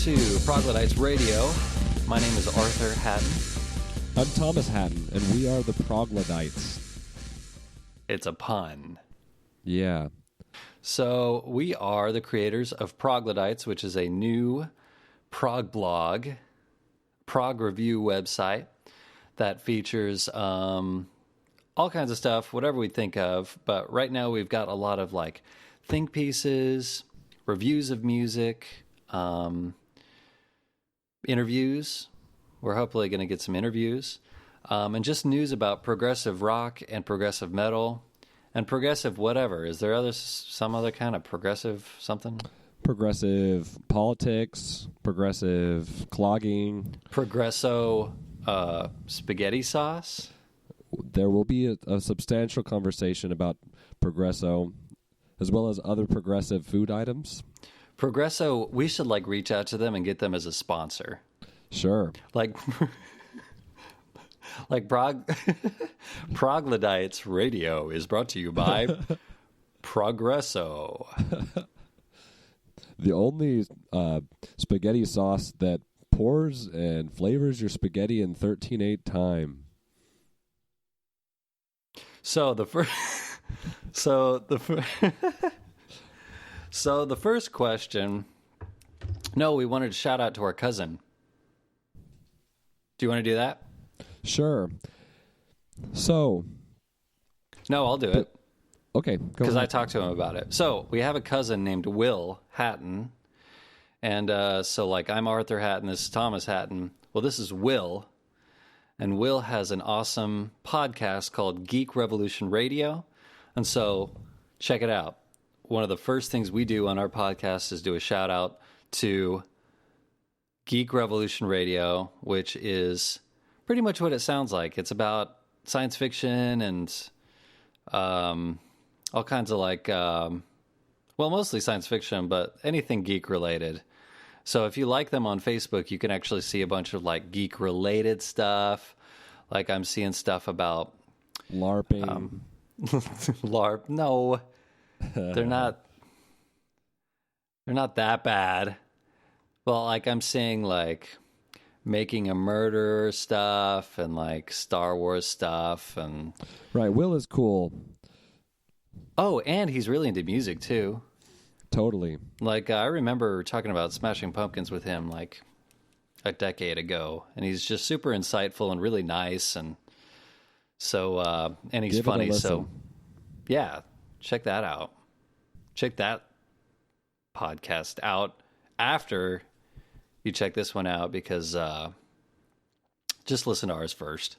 to Proglodytes Radio. My name is Arthur Hatton. I'm Thomas Hatton, and we are the Proglodytes. It's a pun. Yeah. So we are the creators of Proglodytes, which is a new prog blog, prog review website that features all kinds of stuff, whatever we think of. But right now we've got a lot of like think pieces, reviews of music, interviews. We're hopefully going to get some interviews. And just news about progressive rock and progressive metal and progressive whatever. Is there some other kind of progressive something? Progressive politics, progressive clogging. Progresso Spaghetti Sauce? There will be a substantial conversation about Progresso, as well as other progressive food items. Progresso, we should like reach out to them and get them as a sponsor. Sure. Like Proglodytes Radio is brought to you by Progresso. The only spaghetti sauce that pours and flavors your spaghetti in 13/8 time. So the first question. No, we wanted to shout out to our cousin. Do you want to do that? Sure. So. No, I'll do it. Okay. Because I talked to him about it. So we have a cousin named Will Hatton. And so like I'm Arthur Hatton. This is Thomas Hatton. Well, this is Will. And Will has an awesome podcast called Geek Revolution Radio. And so check it out. One of the first things we do on our podcast is do a shout out to Geek Revolution Radio, which is pretty much what it sounds like. It's about science fiction and all kinds of like, mostly science fiction, but anything geek related. So if you like them on Facebook, you can actually see a bunch of like geek related stuff. Like I'm seeing stuff about LARPing. LARP. No, they're not that bad. Well, like I'm seeing like making a murder stuff and like Star Wars stuff and Right, Will is cool. Oh, and he's really into music too. Totally. Like I remember talking about Smashing Pumpkins with him like a decade ago, and he's just super insightful and really nice, and so and he's funny. So yeah, check that out. Check that podcast out after you check this one out, because just listen to ours first.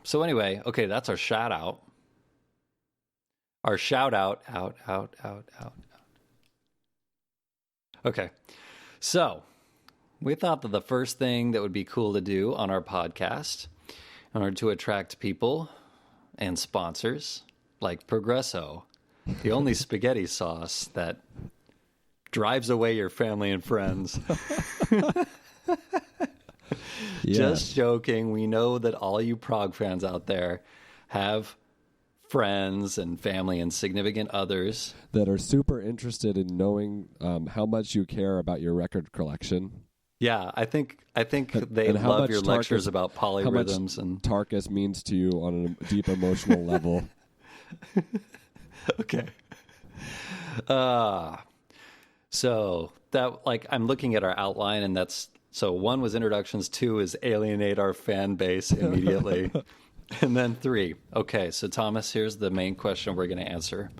So anyway, okay, that's our shout out. Our shout out. Okay, so we thought that the first thing that would be cool to do on our podcast in order to attract people and sponsors like Progresso, the only spaghetti sauce that drives away your family and friends. Yeah. Just joking. We know that all you prog fans out there have friends and family and significant others that are super interested in knowing how much you care about your record collection. Yeah, I think they love your lectures about polyrhythms and Tarkus means to you on a deep emotional level. Okay. So that, like, I'm looking at our outline, and that's, so 1 was introductions, 2 is alienate our fan base immediately, and then 3. Okay, so Thomas, here's the main question we're going to answer.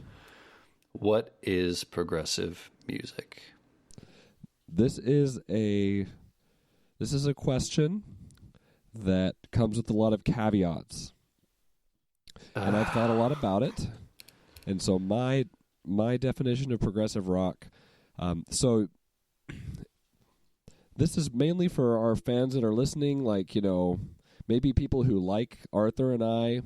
What is progressive music? This is a question that comes with a lot of caveats, and I've thought a lot about it. And so my definition of progressive rock. So this is mainly for our fans that are listening, like, you know, maybe people who like Arthur and I,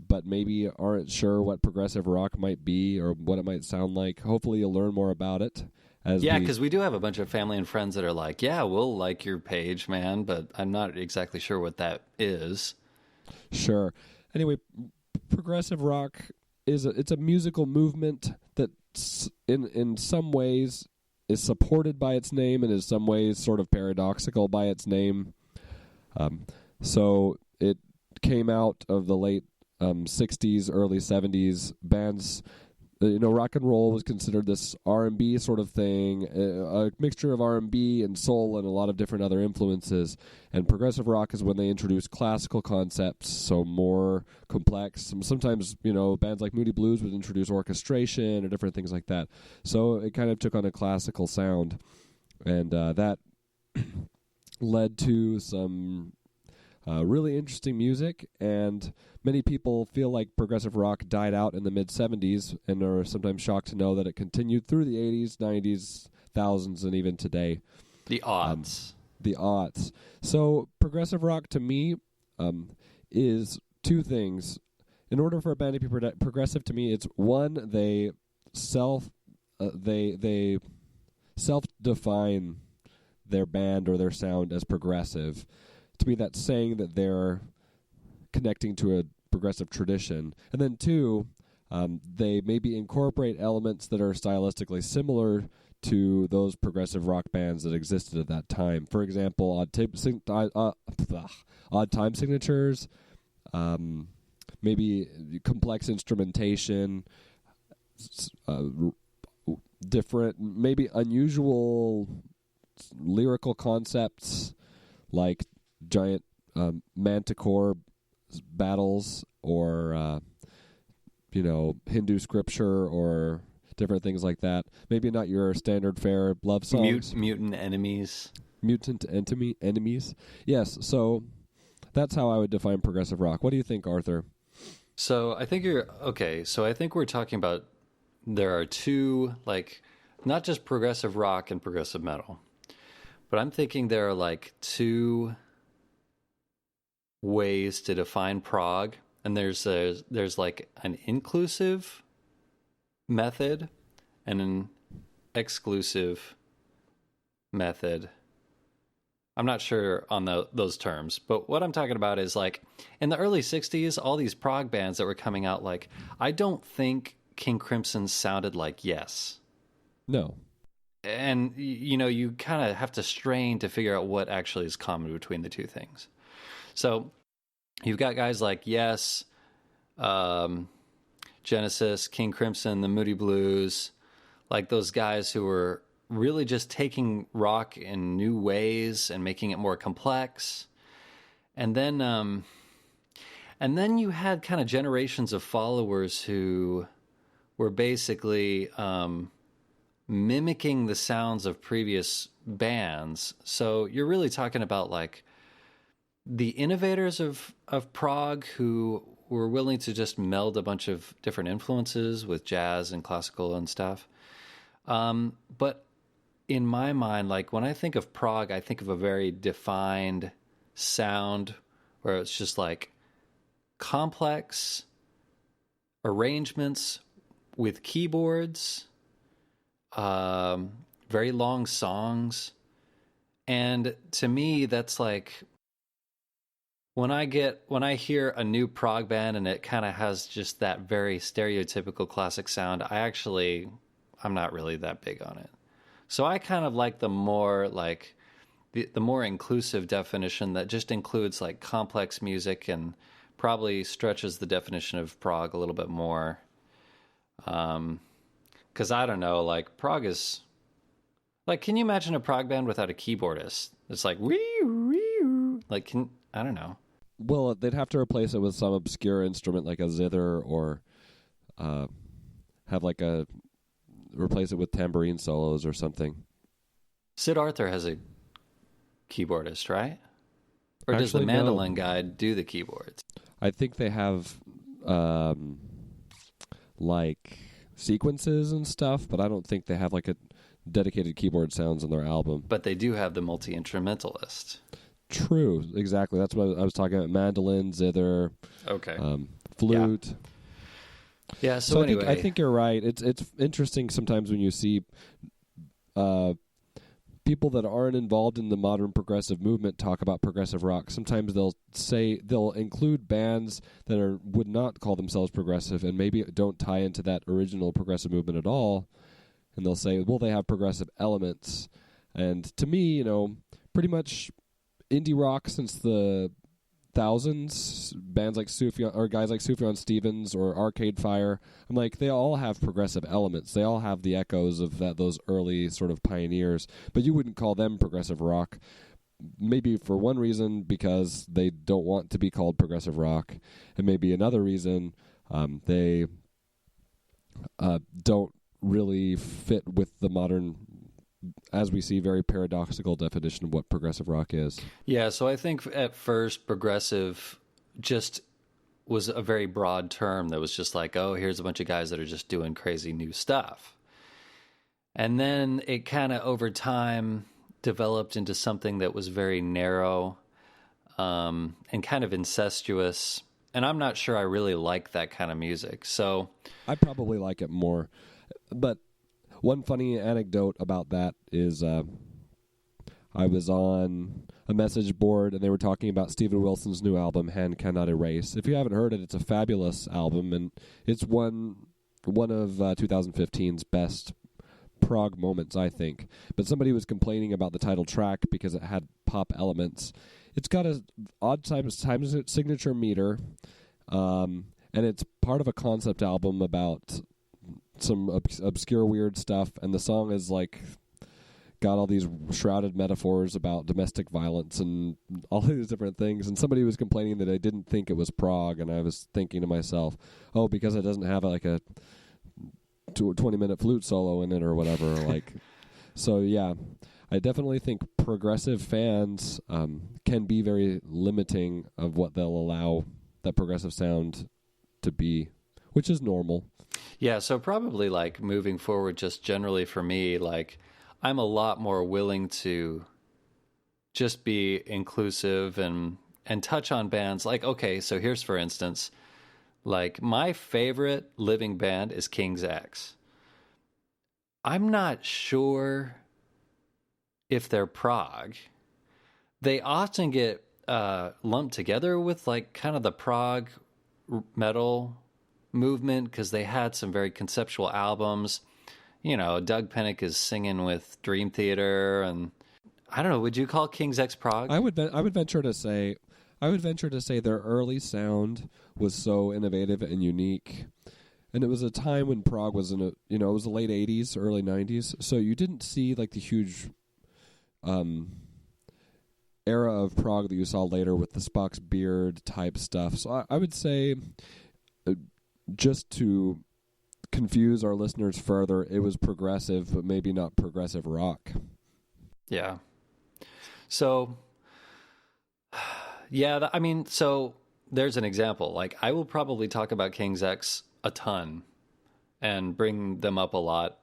but maybe aren't sure what progressive rock might be or what it might sound like. Hopefully you'll learn more about it. Because we do have a bunch of family and friends that are like, yeah, we'll like your page, man, but I'm not exactly sure what that is. Sure. Anyway, progressive rock it's a musical movement that in some ways is supported by its name and is some ways sort of paradoxical by its name. So it came out of the late 60s, early 70s. Bands, rock and roll was considered this R&B sort of thing, a mixture of R&B and soul and a lot of different other influences. And progressive rock is when they introduced classical concepts, so more complex. Sometimes, bands like Moody Blues would introduce orchestration or different things like that. So it kind of took on a classical sound. And that led to some really interesting music, and many people feel like progressive rock died out in the mid-'70s and are sometimes shocked to know that it continued through the 80s, 90s, thousands, and even today. The aughts. The aughts. So progressive rock, to me, is two things. In order for a band to be progressive, to me, it's one, they self-define their band or their sound as progressive. To me, that's saying that they're connecting to a progressive tradition. And then two, they maybe incorporate elements that are stylistically similar to those progressive rock bands that existed at that time. For example, odd time signatures, maybe complex instrumentation, different, maybe unusual lyrical concepts like giant manticore battles or Hindu scripture or different things like that. Maybe not your standard fare love songs. Mutant enemies. Mutant enemies. Yes, so that's how I would define progressive rock. What do you think, Arthur? So I think So I think we're talking about there are two, not just progressive rock and progressive metal, but I'm thinking there are two ways to define prog, and there's an inclusive method and an exclusive method. I'm not sure on those terms, but what I'm talking about is in the early 60s, all these prog bands that were coming out, I don't think King Crimson sounded like Yes. No. And, you kind of have to strain to figure out what actually is common between the two things. So you've got guys like Yes, Genesis, King Crimson, the Moody Blues, those guys who were really just taking rock in new ways and making it more complex. And then you had kind of generations of followers who were basically mimicking the sounds of previous bands. So you're really talking about the innovators of prog who were willing to just meld a bunch of different influences with jazz and classical and stuff. But in my mind, when I think of prog, I think of a very defined sound where it's just complex arrangements with keyboards, very long songs. And to me, that's when I hear a new prog band and it kind of has just that very stereotypical classic sound, I'm not really that big on it. So I kind of like the more the more inclusive definition that just includes complex music and probably stretches the definition of prog a little bit more. Because I don't know, prog is can you imagine a prog band without a keyboardist? It's I don't know. Well, they'd have to replace it with some obscure instrument like a zither, or replace it with tambourine solos or something. Sid Arthur has a keyboardist, right? Or does the mandolin guy do the keyboards? I think they have sequences and stuff, but I don't think they have a dedicated keyboard sounds on their album. But they do have the multi-instrumentalist. True, exactly. That's what I was talking about. Mandolin, zither, flute. Yeah. So anyway, I think you're right. It's interesting sometimes when you see people that aren't involved in the modern progressive movement talk about progressive rock. Sometimes they'll include bands that would not call themselves progressive and maybe don't tie into that original progressive movement at all, and they'll say, well, they have progressive elements. And to me, pretty much indie rock since the thousands, bands like Sufjan, or guys like Sufjan Stevens or Arcade Fire, I'm like, they all have progressive elements. They all have the echoes of those early sort of pioneers, but you wouldn't call them progressive rock. Maybe for one reason, because they don't want to be called progressive rock, and maybe another reason, they don't really fit with the modern, as we see, very paradoxical definition of what progressive rock is. Yeah, so I think at first progressive just was a very broad term that was just like, oh, here's a bunch of guys that are just doing crazy new stuff. And then it kind of over time developed into something that was very narrow and kind of incestuous. And I'm not sure I really like that kind of music. So I probably like it more. But one funny anecdote about that is I was on a message board, and they were talking about Steven Wilson's new album, Hand Cannot Erase. If you haven't heard it, it's a fabulous album, and it's one of 2015's best prog moments, I think. But somebody was complaining about the title track because it had pop elements. It's got a odd time signature meter, and it's part of a concept album about some obscure weird stuff, and the song is like got all these shrouded metaphors about domestic violence and all these different things. And somebody was complaining that I didn't think it was prog, and I was thinking to myself, oh, because it doesn't have like a 20-minute flute solo in it or whatever. Like, so yeah, I definitely think progressive fans can be very limiting of what they'll allow that progressive sound to be, which is normal. Yeah, so probably like moving forward, just generally for me, like I'm a lot more willing to just be inclusive and touch on bands. Like, okay, so here's for instance, like my favorite living band is King's X. I'm not sure if they're prog. They often get lumped together with like kind of the prog metal movement because they had some very conceptual albums. You know, Doug Pinnick is singing with Dream Theater, and I don't know. Would you call King's X prog? I would venture to say their early sound was so innovative and unique, and it was a time when prog was it was the late '80s, early '90s. So you didn't see like the huge era of prog that you saw later with the Spock's beard type stuff. So I would say, just to confuse our listeners further, it was progressive, but maybe not progressive rock. Yeah. So, yeah, I mean, so there's an example. Like, I will probably talk about King's X a ton and bring them up a lot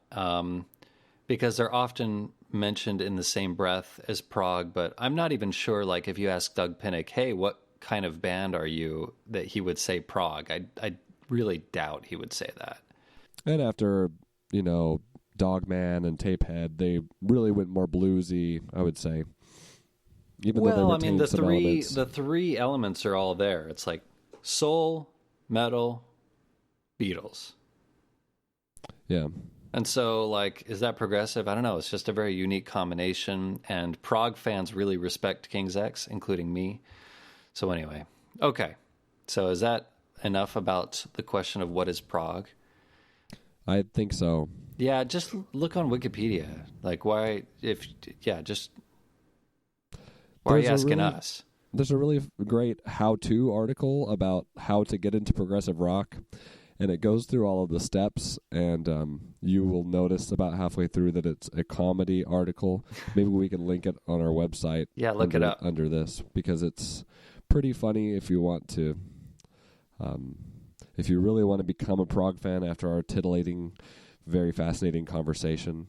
because they're often mentioned in the same breath as prog, but I'm not even sure, like, if you ask Doug Pinnick, hey, what kind of band are you, that he would say prog. I really doubt he would say that. And after, Dogman and Tapehead, they really went more bluesy, I would say. Even though they retained some elements. The three elements are all there. It's like soul, metal, Beatles. Yeah. And so, like, is that progressive? I don't know. It's just a very unique combination, and prog fans really respect King's X, including me. So anyway, okay. So is that enough about the question of what is prog? I think so. Yeah, just look on Wikipedia. Like, why are you asking us? There's a really great how-to article about how to get into progressive rock, and it goes through all of the steps, and you will notice about halfway through that it's a comedy article. Maybe we can link it on our website. Yeah, look it up. Under this, because it's pretty funny if you want to... if you really want to become a prog fan after our titillating, very fascinating conversation.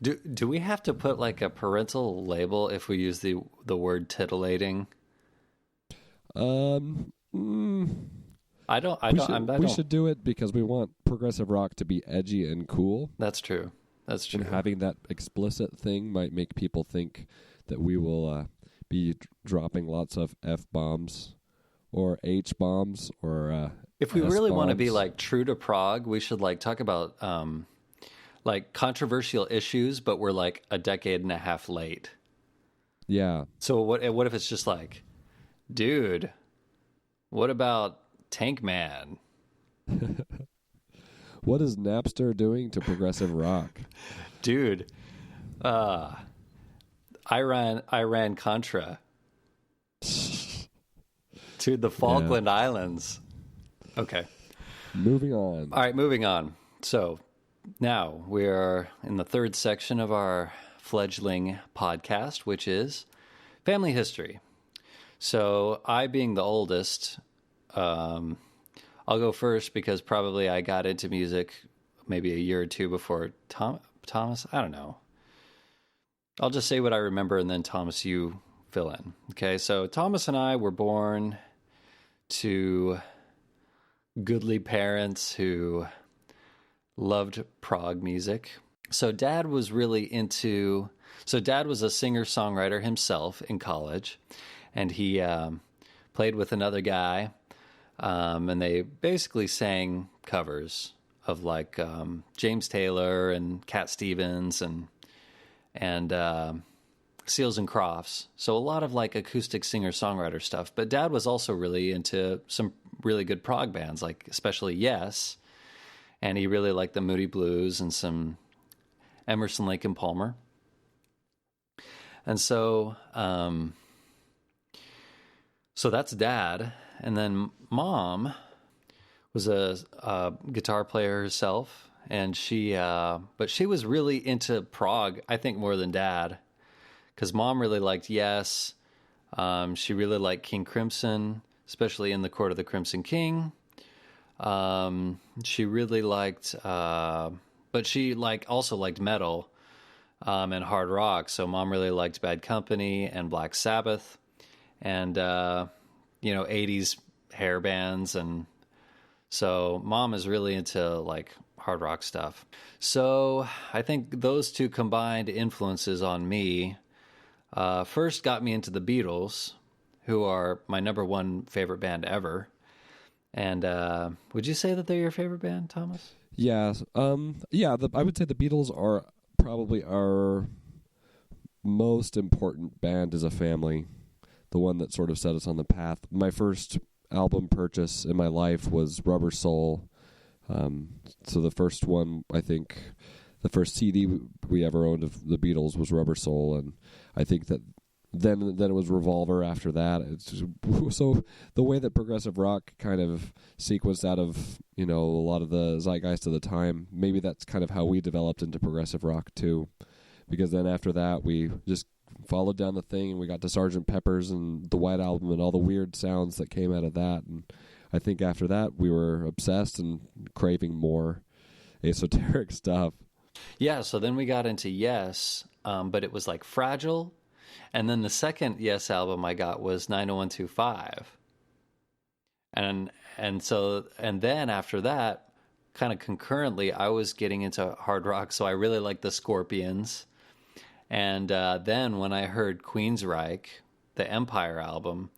Do we have to put like a parental label if we use the word titillating? We should do it because we want progressive rock to be edgy and cool. That's true. And having that explicit thing might make people think that we will be dropping lots of F-bombs or H-bombs or if we really S-bombs. want to be like true to prog, we should like talk about like controversial issues, but we're like a decade and a half late. Yeah. So what if it's just like, dude, what about Tank Man? What is Napster doing to progressive rock? Dude, Iran Contra to the Falkland Islands. Okay. Moving on. All right, moving on. So now we are in the third section of our fledgling podcast, which is family history. So I, being the oldest, I'll go first because probably I got into music maybe a year or two before Thomas. I don't know. I'll just say what I remember, and then Thomas, you fill in. Okay, so Thomas and I were born to goodly parents who loved prog music. So Dad was really into... So Dad was a singer-songwriter himself in college, and he played with another guy, and they basically sang covers of like James Taylor and Cat Stevens and Seals and Crofts. So a lot of like acoustic singer-songwriter stuff. But Dad was also really into some really good prog bands, like especially Yes, and he really liked the Moody Blues and some Emerson, Lake and Palmer. And so that's Dad. And then Mom was a guitar player herself, and but she was really into prog, I think, more than Dad, because Mom really liked Yes. She really liked King Crimson, especially In the Court of the Crimson King. She really liked, but she also liked metal and hard rock. So Mom really liked Bad Company and Black Sabbath, and 80s hair bands, and so Mom is really into like hard rock stuff. So I think those two combined influences on me first got me into the Beatles, who are my number one favorite band ever. And would you say that they're your favorite band, Thomas? Yeah. I would say the Beatles are probably our most important band as a family, the one that sort of set us on the path. My first album purchase in my life was Rubber Soul. So the first one, I think, the first CD we ever owned of the Beatles was Rubber Soul, and I think that then it was Revolver after that. So the way that progressive rock kind of sequenced out of, a lot of the zeitgeist of the time, maybe that's kind of how we developed into progressive rock too. Because then after that, we just followed down the thing, and we got to Sgt. Pepper's and the White Album and all the weird sounds that came out of that. And I think after that, we were obsessed and craving more esoteric stuff. Yeah, so then we got into Yes, but it was like Fragile. And then the second Yes album I got was 90125. And then after that, kind of concurrently, I was getting into hard rock, so I really liked the Scorpions. And then when I heard Queensryche, the Empire album,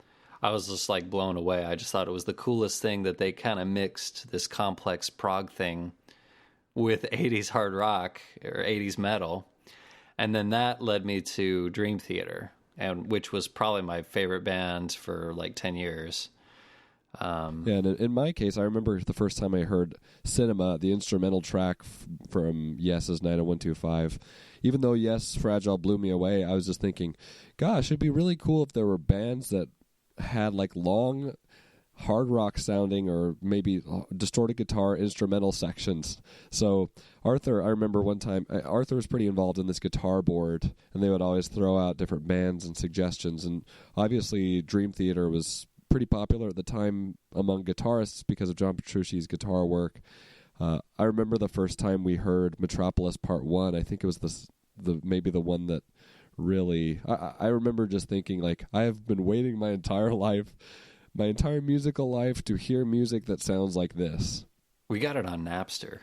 I was just like blown away. I just thought it was the coolest thing that they kind of mixed this complex prog thing with 80s hard rock or 80s metal. And then that led me to Dream Theater, which was probably my favorite band for like 10 years. And in my case, I remember the first time I heard Cinema, the instrumental track from Yes's 90125. Even though Yes, Fragile blew me away, I was just thinking, gosh, it'd be really cool if there were bands that had like long hard rock sounding or maybe distorted guitar instrumental sections. So Arthur, I remember one time, Arthur was pretty involved in this guitar board, and they would always throw out different bands and suggestions. And obviously Dream Theater was pretty popular at the time among guitarists because of John Petrucci's guitar work. I remember the first time we heard Metropolis Part 1, I think it was maybe the one that really, I remember just thinking, like, I have been waiting my entire musical life to hear music that sounds like this. We got it on Napster.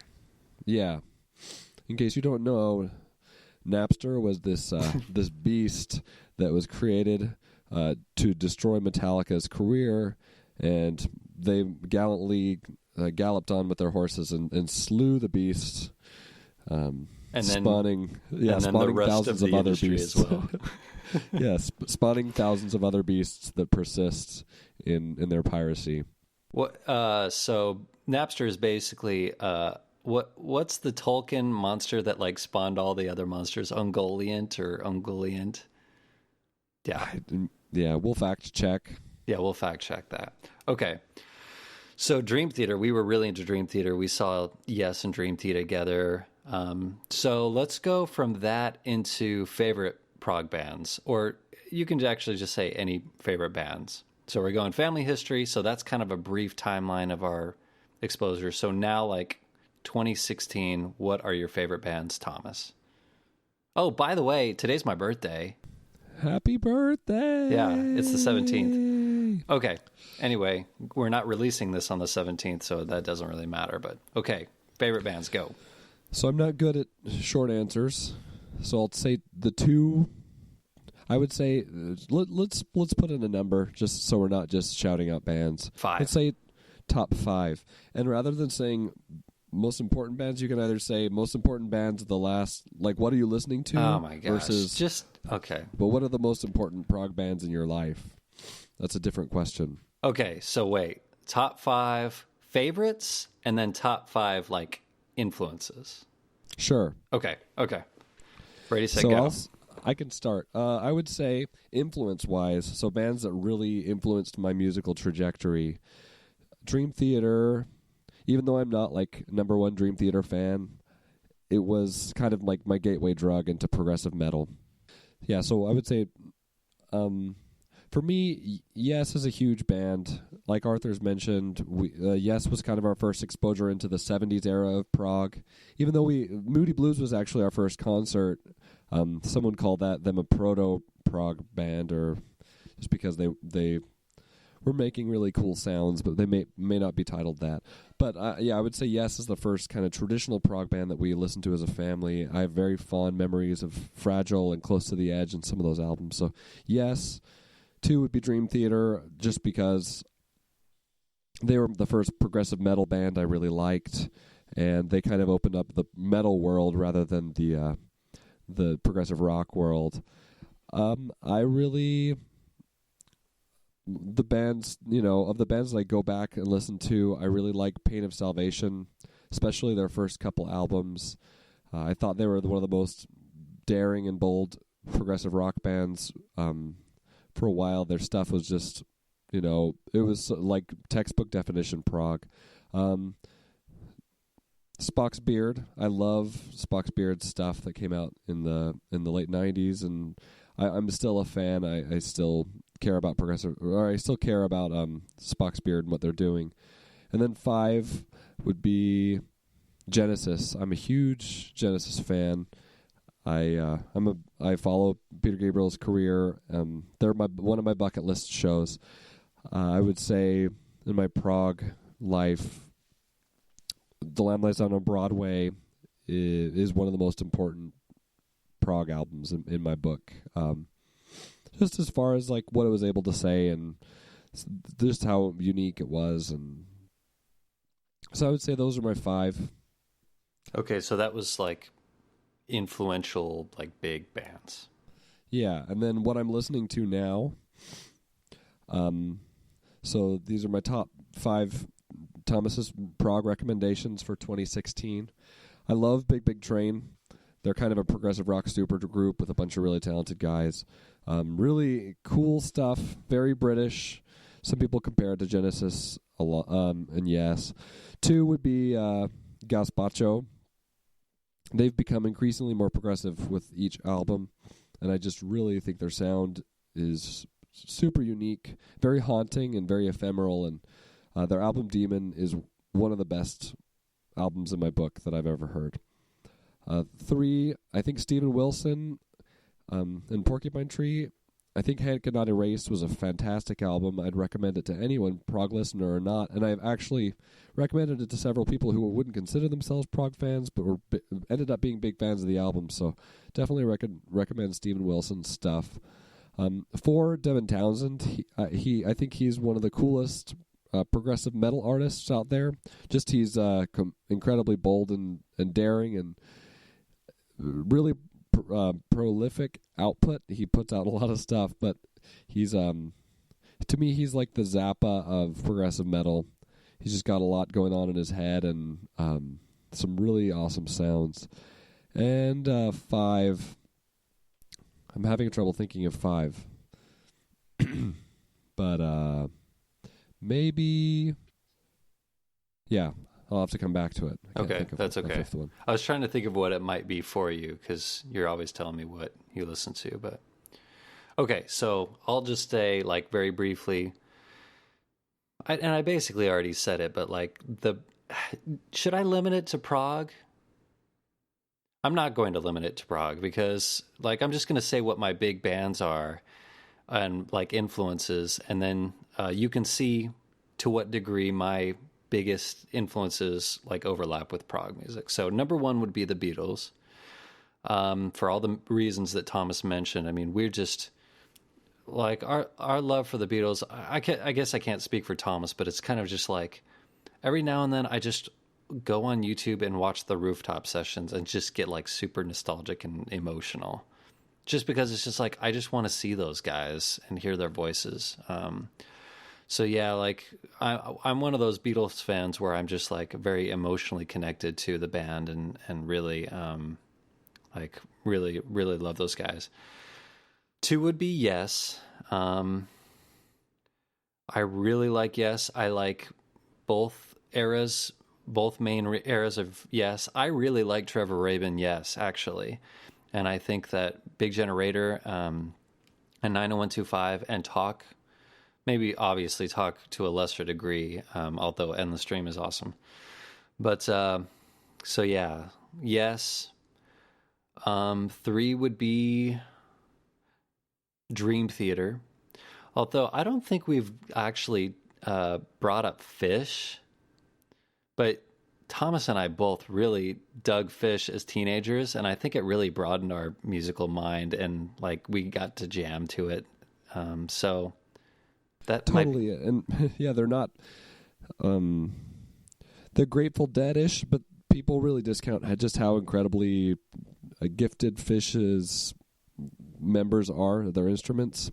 Yeah. In case you don't know, Napster was this this beast that was created to destroy Metallica's career, and they gallantly galloped on with their horses and slew the beast and then spawning the rest thousands of of other industry beasts. as well. Spawning thousands of other beasts that persist in their piracy. What? So Napster is basically what's the Tolkien monster that like spawned all the other monsters? Ungoliant or Ungoliant? Yeah, we'll fact check. Yeah, we'll fact check that. Okay. So Dream Theater, we were really into Dream Theater. We saw Yes and Dream Theater together. So let's go from that into favorite prog bands, or you can actually just say any favorite bands. So we're going family history. So that's kind of a brief timeline of our exposure. So now, like 2016, what are your favorite bands, Thomas? Oh, by the way, today's my birthday. Happy birthday. Yeah, it's the 17th. Okay. Anyway, we're not releasing this on the 17th, so that doesn't really matter. But okay, favorite bands, go. So I'm not good at short answers. So I'll say the two. I would say let's put in a number just so we're not just shouting out bands. 5. Let's say top 5. And rather than saying most important bands, you can either say most important bands of the last, like what are you listening to? Oh my gosh. Versus just okay. But what are the most important prog bands in your life? That's a different question. Okay, so wait. Top 5 favorites and then top 5 like influences. Sure. Okay. Ready, set, go. I can start. I would say influence-wise, so bands that really influenced my musical trajectory. Dream Theater, even though I'm not like number one Dream Theater fan, it was kind of like my gateway drug into progressive metal. Yeah, so I would say for me, Yes is a huge band. Like Arthur's mentioned, Yes was kind of our first exposure into the 70s era of prog. Even though Moody Blues was actually our first concert, someone called them a proto-prog band, or just because they were making really cool sounds, but they may not be titled that. But I would say Yes is the first kind of traditional prog band that we listened to as a family. I have very fond memories of Fragile and Close to the Edge and some of those albums. So Yes. 2 would be Dream Theater, just because they were the first progressive metal band I really liked, and they kind of opened up the metal world rather than the progressive rock world. The bands, of the bands that I go back and listen to, I really like Pain of Salvation, especially their first couple albums. I thought they were one of the most daring and bold progressive rock bands. For a while, their stuff was just, it was like textbook definition prog. Spock's Beard, I love Spock's Beard stuff that came out in the late 90s, and I'm still a fan. I still care about Spock's Beard and what they're doing. And then 5 would be Genesis. I'm a huge Genesis fan. I follow Peter Gabriel's career. They're one of my bucket list shows. I would say in my prog life, The Lamb Lies Down on Broadway is one of the most important prog albums in my book. Just as far as like what it was able to say and just how unique it was, and so I would say those are my 5. Okay, so that was like influential, like big bands. Yeah, and then what I'm listening to now. So these are my top 5 Thomas's prog recommendations for 2016. I love Big Big Train. They're kind of a progressive rock super group with a bunch of really talented guys. Really cool stuff. Very British. Some people compare it to Genesis a lot. And yes, 2 would be Gazpacho. They've become increasingly more progressive with each album, and I just really think their sound is super unique, very haunting and very ephemeral, and their album Demon is one of the best albums in my book that I've ever heard. 3, I think Steven Wilson and Porcupine Tree. I think Hand Cannot Erase was a fantastic album. I'd recommend it to anyone, prog listener or not, and I've actually recommended it to several people who wouldn't consider themselves prog fans, but ended up being big fans of the album. So definitely recommend Steven Wilson's stuff. 4, Devin Townsend. I think he's one of the coolest progressive metal artists out there. Just he's incredibly bold and daring, and really prolific output. He puts out a lot of stuff, but he's to me he's like the Zappa of progressive metal. He's just got a lot going on in his head and some really awesome sounds. And 5, I'm having trouble thinking of 5. But maybe, yeah, I'll have to come back to it. Okay, that's okay. I was trying to think of what it might be for you, because you're always telling me what you listen to. But okay, so I'll just say, like, very briefly, and I basically already said it, but like, should I limit it to prog? I'm not going to limit it to prog, because like, I'm just going to say what my big bands are and like influences, and then you can see to what degree my biggest influences like overlap with prog music. So number 1 would be the Beatles, for all the reasons that Thomas mentioned. I mean, we're just like, our love for the Beatles. I guess I can't speak for Thomas, but it's kind of just like every now and then I just go on YouTube and watch the Rooftop sessions and just get like super nostalgic and emotional, just because it's just like, I just want to see those guys and hear their voices. So yeah, like I'm one of those Beatles fans where I'm just like very emotionally connected to the band and really, like really, really love those guys. 2 would be Yes. I really like Yes. I like both eras, both main eras of Yes. I really like Trevor Rabin, Yes, actually. And I think that Big Generator and 90125 and Talk, maybe obviously Talk to a lesser degree, although Endless Dream is awesome. But so yeah, Yes. 3 would be Dream Theater. Although I don't think we've actually brought up Fish, but Thomas and I both really dug Fish as teenagers, and I think it really broadened our musical mind, and like we got to jam to it. So that totally, and yeah, they're not, they're Grateful Dead-ish, but people really discount just how incredibly gifted Fish's members are, their instruments.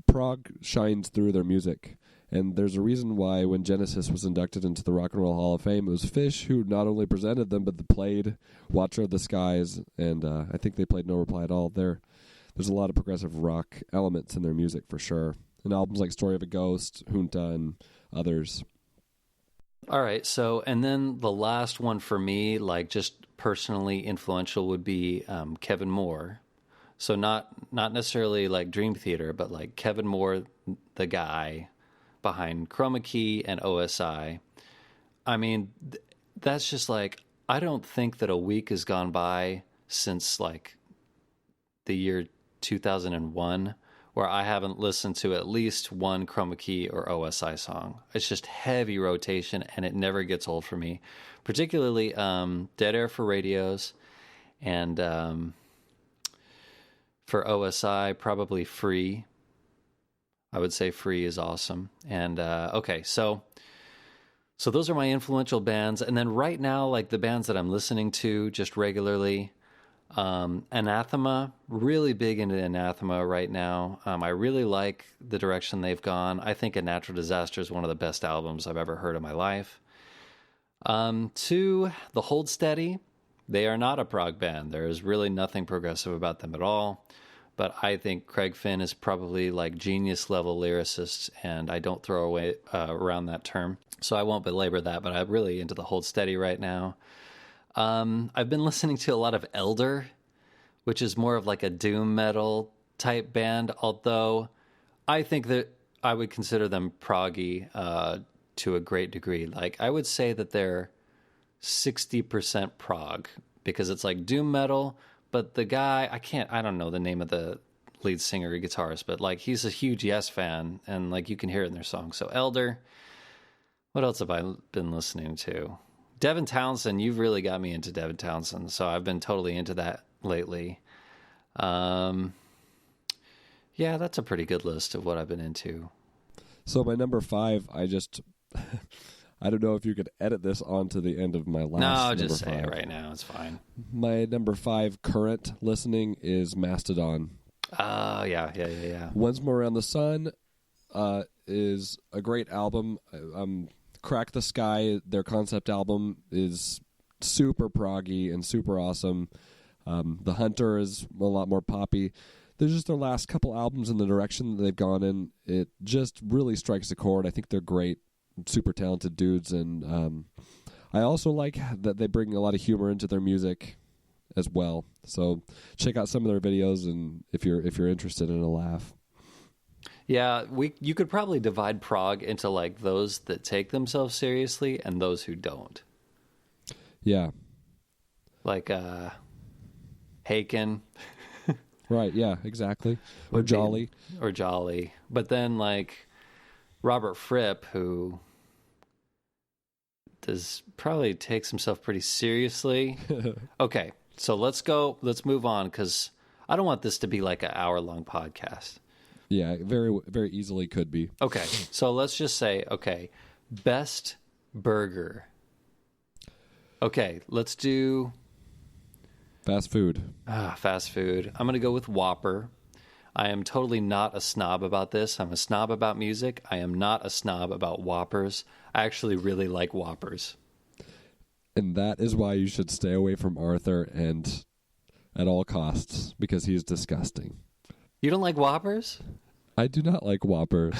Prog shines through their music. And there's a reason why when Genesis was inducted into the Rock and Roll Hall of Fame, it was Fish who not only presented them, but played Watcher of the Skies, and I think they played No Reply at All. There's a lot of progressive rock elements in their music for sure. And albums like Story of a Ghost, Junta, and others. All right, so, and then the last one for me, like just personally influential, would be Kevin Moore. So not necessarily like Dream Theater, but like Kevin Moore, the guy behind Chroma Key and OSI. I mean, that's just like, I don't think that a week has gone by since like the year 2001 where I haven't listened to at least one Chroma Key or OSI song. It's just heavy rotation, and it never gets old for me. Particularly Dead Air for Radios, and for OSI, probably Free. I would say Free is awesome. And okay, so those are my influential bands. And then right now, like the bands that I'm listening to just regularly, Anathema, really big into Anathema right now. I really like the direction they've gone. I think A Natural Disaster is one of the best albums I've ever heard in my life. 2, The Hold Steady. They are not a prog band. There is really nothing progressive about them at all. But I think Craig Finn is probably like genius level lyricist, and I don't throw away around that term. So I won't belabor that, but I'm really into The Hold Steady right now. I've been listening to a lot of Elder, which is more of like a doom metal type band, although I think that I would consider them proggy to a great degree. Like I would say that they're 60% prog, because it's like doom metal, but the guy, I don't know the name of the lead singer or guitarist, but like he's a huge Yes fan, and like you can hear it in their songs. So Elder. What else have I been listening to? Devin Townsend. You've really got me into Devin Townsend, so I've been totally into that lately. Yeah, that's a pretty good list of what I've been into. So my number 5, I I don't know if you could edit this onto the end of my last. No, just say 5. it right now. It's fine. My number 5 current listening is Mastodon. Oh, yeah. Once More Around the Sun is a great album. Crack the Sky, their concept album, is super proggy and super awesome. The Hunter is a lot more poppy. There's just their last couple albums and the direction that they've gone in. It just really strikes a chord. I think they're great, super talented dudes, and I also like that they bring a lot of humor into their music as well. So check out some of their videos, and if you're interested in a laugh. Yeah, you could probably divide prog into like those that take themselves seriously and those who don't. Yeah. Like Haken. Right, yeah, exactly. Or Jolly. Or Jolly. But then like Robert Fripp, who does probably takes himself pretty seriously. Okay, so let's move on, because I don't want this to be like an hour-long podcast. Yeah, very, very easily could be. Okay, so let's just say, best burger. Okay, let's do... Fast food. Fast food. I'm going to go with Whopper. I am totally not a snob about this. I'm a snob about music. I am not a snob about Whoppers. I actually really like Whoppers. And that is why you should stay away from Arthur and at all costs, because he's disgusting. You don't like Whoppers? I do not like Whoppers.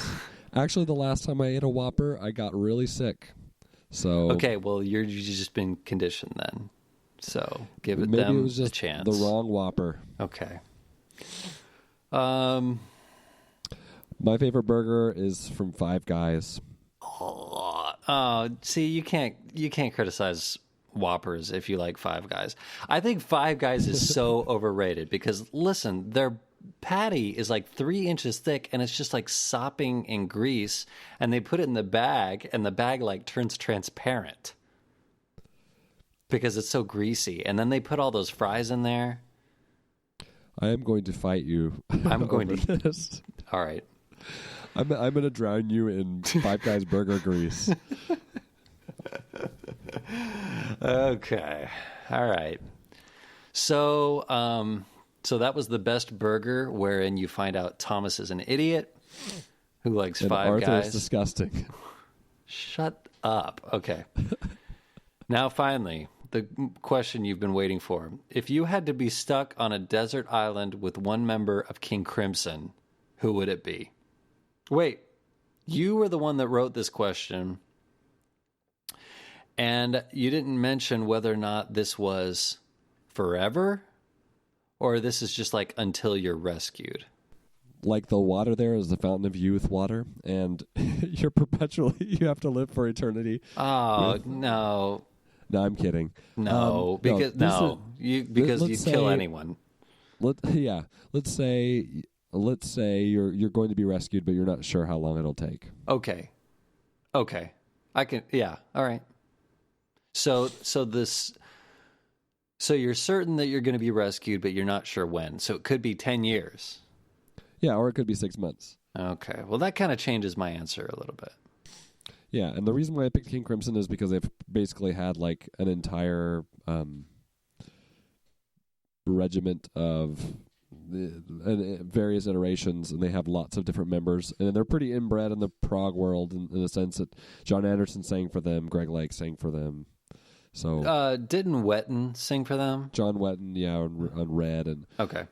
Actually, the last time I ate a Whopper, I got really sick. So okay, well, you've just been conditioned then. So give maybe them it was just a chance. The wrong Whopper. Okay. My favorite burger is from Five Guys. See, you can't criticize Whoppers if you like Five Guys. I think Five Guys is so overrated because, listen, their patty is like 3 inches thick and it's just like sopping in grease, and they put it in the bag and the bag like turns transparent because it's so greasy, and then they put all those fries in there. I am going to fight you. I'm going to. This. All right. I'm going to drown you in Five Guys burger grease. Okay. All right. So, so that was the best burger, wherein you find out Thomas is an idiot who likes and Five Arthur Guys. Is disgusting. Shut up. Okay. Now, finally, the question you've been waiting for. If you had to be stuck on a desert island with one member of King Crimson, who would it be? Wait, you were the one that wrote this question, and you didn't mention whether or not this was forever, or this is just like until you're rescued. Like the water there is the fountain of youth water, and you have to live for eternity. Oh, no. No, I'm kidding. No, because you'd kill anyone. Let's say you're going to be rescued, but you're not sure how long it'll take. Okay. I can. Yeah. All right. So you're certain that you're going to be rescued, but you're not sure when. So it could be 10 years. Yeah, or it could be 6 months. Okay. Well, that kind of changes my answer a little bit. Yeah, and the reason why I picked King Crimson is because they've basically had like an entire regiment of various iterations, and they have lots of different members, and they're pretty inbred in the prog world in the sense that John Anderson sang for them, Greg Lake sang for them. So didn't Wetton sing for them? John Wetton, yeah, on Red, and okay.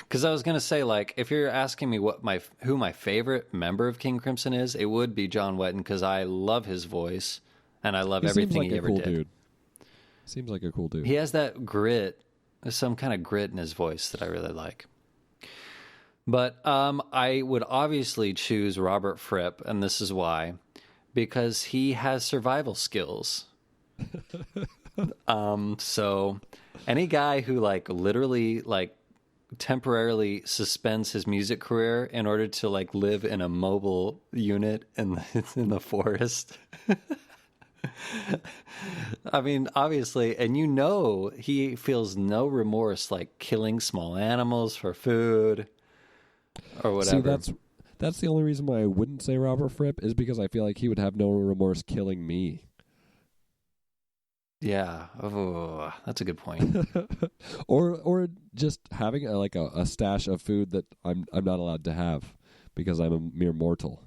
Because I was going to say, like, if you're asking me who my favorite member of King Crimson is, it would be John Wetton, because I love his voice and I love everything he ever did. Dude. Seems like a cool dude. He has that grit, some kind of grit in his voice that I really like. But I would obviously choose Robert Fripp, and this is why, because he has survival skills. So any guy who like literally like temporarily suspends his music career in order to like live in a mobile unit in the forest. I mean, obviously, and he feels no remorse like killing small animals for food or whatever. See, That's the only reason why I wouldn't say Robert Fripp is because I feel like he would have no remorse killing me. Yeah. Oh, that's a good point. or just having a stash of food that I'm not allowed to have because I'm a mere mortal.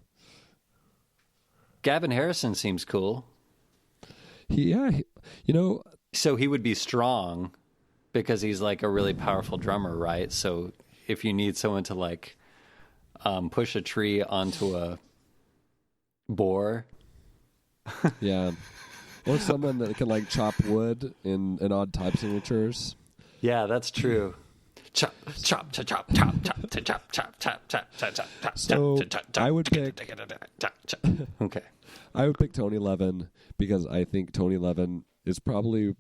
Gavin Harrison seems cool. So he would be strong because he's like a really powerful drummer, right? So if you need someone to like push a tree onto a boar. Yeah. Or someone that can like chop wood in odd type signatures. Yeah, that's true. Chop, chop, chop, chop, chop, chop, chop, chop, chop, chop, chop. So I would pick. Okay. I would pick Tony Levin because I think Tony Levin is probably.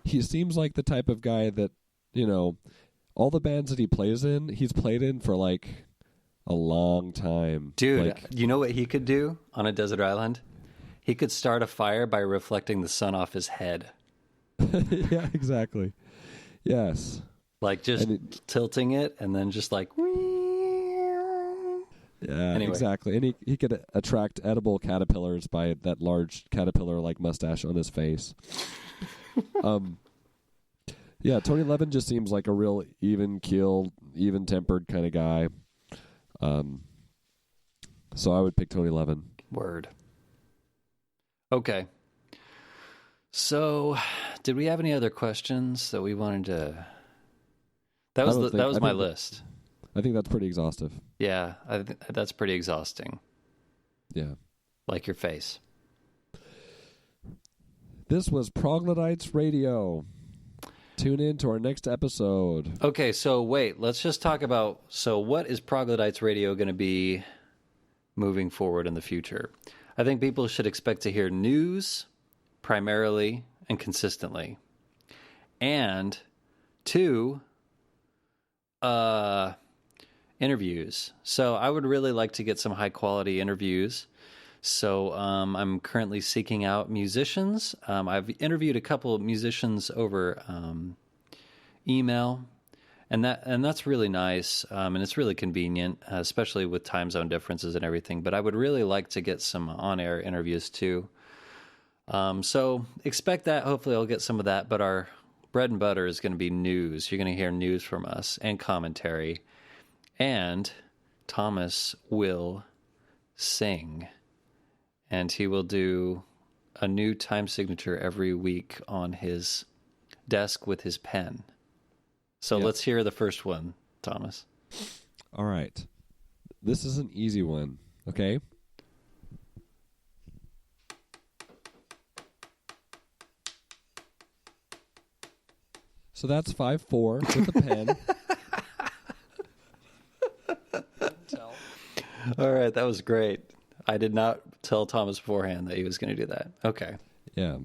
He seems like the type of guy that, all the bands that he plays in, he's played in for like a long time. Dude, you know what he could do on a desert island? He could start a fire by reflecting the sun off his head. Yeah, exactly. Yes. Like just tilting it and then just like... Yeah, anyway. Exactly. And he could attract edible caterpillars by that large caterpillar-like mustache on his face. Yeah, Tony Levin just seems like a real even-keeled, even-tempered kind of guy. So I would pick Tony Levin. Word. Okay. So, did we have any other questions that we wanted to... That was my list. I think that's pretty exhaustive. Yeah, that's pretty exhausting. Yeah. Like your face. This was Proglodytes Radio. Tune in to our next episode. Okay, so wait, let's just talk about... So what is Proglodytes Radio going to be moving forward in the future? I think people should expect to hear news primarily and consistently. And 2, interviews. So I would really like to get some high quality interviews. So I'm currently seeking out musicians. I've interviewed a couple of musicians over email, and that's really nice, and it's really convenient, especially with time zone differences and everything. But I would really like to get some on-air interviews too. So expect that. Hopefully I'll get some of that. But our bread and butter is going to be news. You're going to hear news from us and commentary. And Thomas will sing. And he will do a new time signature every week on his desk with his pen. So Let's hear the first one, Thomas. All right. This is an easy one, okay? So that's 5-4 with a pen. All right, that was great. I did not tell Thomas beforehand that he was going to do that. Okay. Yeah.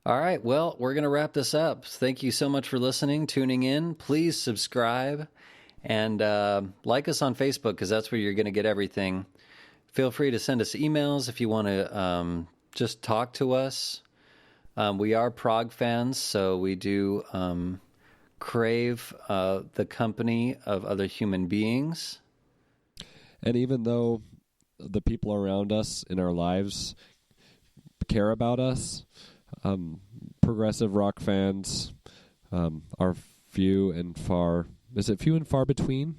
All right, well, we're going to wrap this up. Thank you so much for listening, tuning in. Please subscribe and like us on Facebook because that's where you're going to get everything. Feel free to send us emails if you want to just talk to us. We are prog fans, so we do crave the company of other human beings. And even though the people around us in our lives care about us, progressive rock fans are few and far. Is it few and far between?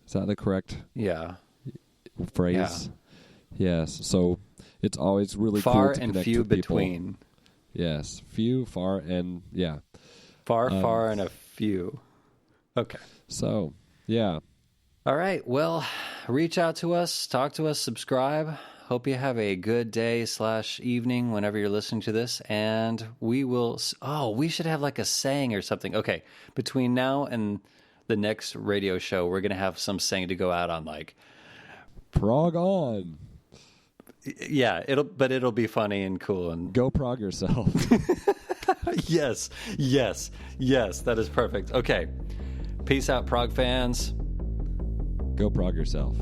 Is that the correct phrase? Yeah. Yes. So it's always really far cool to and connect few with people. between. Yes, few, far, and yeah. Far, and a few. Okay. So, yeah. All right. Well, reach out to us, talk to us, subscribe. Hope you have a good day / evening whenever you're listening to this. And we will... Oh, we should have like a saying or something. Okay. Between now and the next radio show, we're going to have some saying to go out on, like... Prog on. Yeah, it'll be funny and cool. And go prog yourself. Yes. That is perfect. Okay. Peace out, prog fans. Go prog yourself.